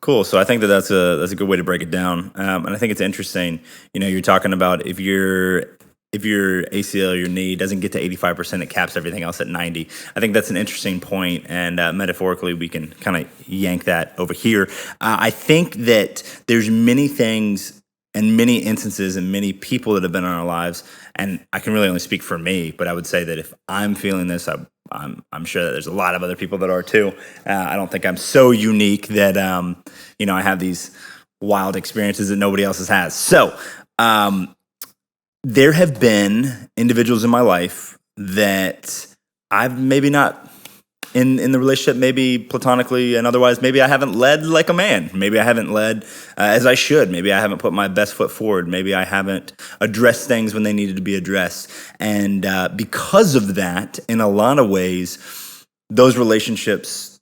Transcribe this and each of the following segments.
Cool. So I think that that's a good way to break it down, and I think it's interesting. You're talking about if your ACL or your knee doesn't get to 85%, it caps everything else at 90. I think that's an interesting point, and metaphorically, we can kind of yank that over here. I think that there's many things and many instances and many people that have been in our lives, and I can really only speak for me, but I would say that if I'm feeling this, I'm sure that there's a lot of other people that are too. I don't think I'm so unique that I have these wild experiences that nobody else has. So there have been individuals in my life that I've maybe not in the relationship, maybe platonically and otherwise, maybe I haven't led like a man. Maybe I haven't led as I should. Maybe I haven't put my best foot forward. Maybe I haven't addressed things when they needed to be addressed. And because of that, in a lot of ways, those relationships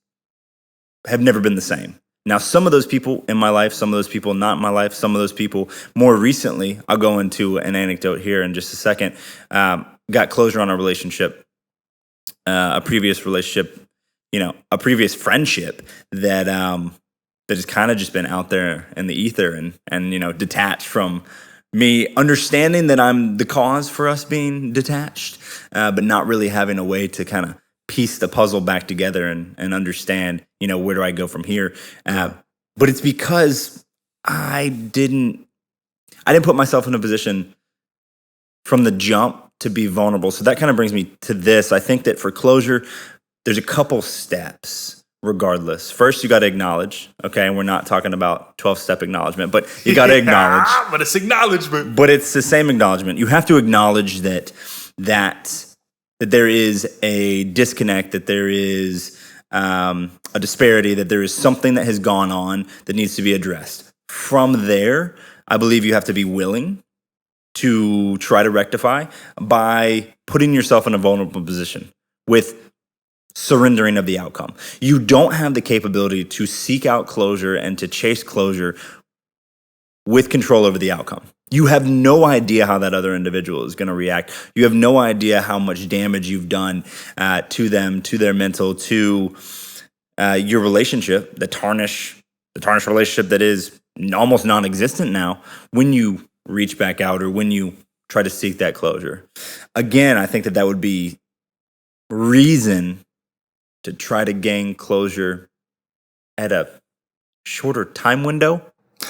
have never been the same. Now, some of those people in my life, some of those people not in my life, some of those people more recently, I'll go into an anecdote here in just a second, got closure on a relationship, a previous relationship, a previous friendship that has kind of just been out there in the ether and detached from me understanding that I'm the cause for us being detached, but not really having a way to kind of piece the puzzle back together and understand, where do I go from here? But it's because I didn't put myself in a position from the jump to be vulnerable. So that kind of brings me to this. I think that for closure, there's a couple steps regardless. First, you got to acknowledge, okay? And we're not talking about 12-step acknowledgement, but you got to acknowledge. But it's acknowledgement. But it's the same acknowledgement. You have to acknowledge that there is a disconnect, that there is a disparity, that there is something that has gone on that needs to be addressed. From there, I believe you have to be willing to try to rectify by putting yourself in a vulnerable position with surrendering of the outcome. You don't have the capability to seek out closure and to chase closure with control over the outcome. You have no idea how that other individual is going to react. You have no idea how much damage you've done to them, to their mental, to your relationship, the tarnished relationship that is almost non-existent now when you reach back out or when you try to seek that closure. Again, I think that would be reason to try to gain closure at a shorter time window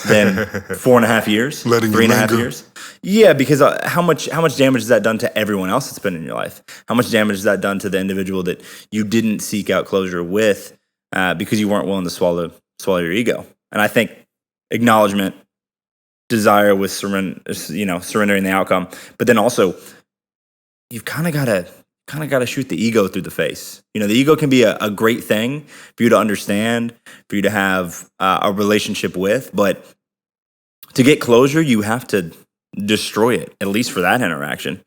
than 4.5 years, Letting 3.5 linger. years. Yeah, because how much damage has that done to everyone else that's been in your life? How much damage has that done to the individual that you didn't seek out closure with because you weren't willing to swallow your ego? And I think acknowledgement, desire with surrendering the outcome, but then also you've kind of got to shoot the ego through the face. The ego can be a great thing for you to understand, for you to have a relationship with, but to get closure, you have to destroy it, at least for that interaction.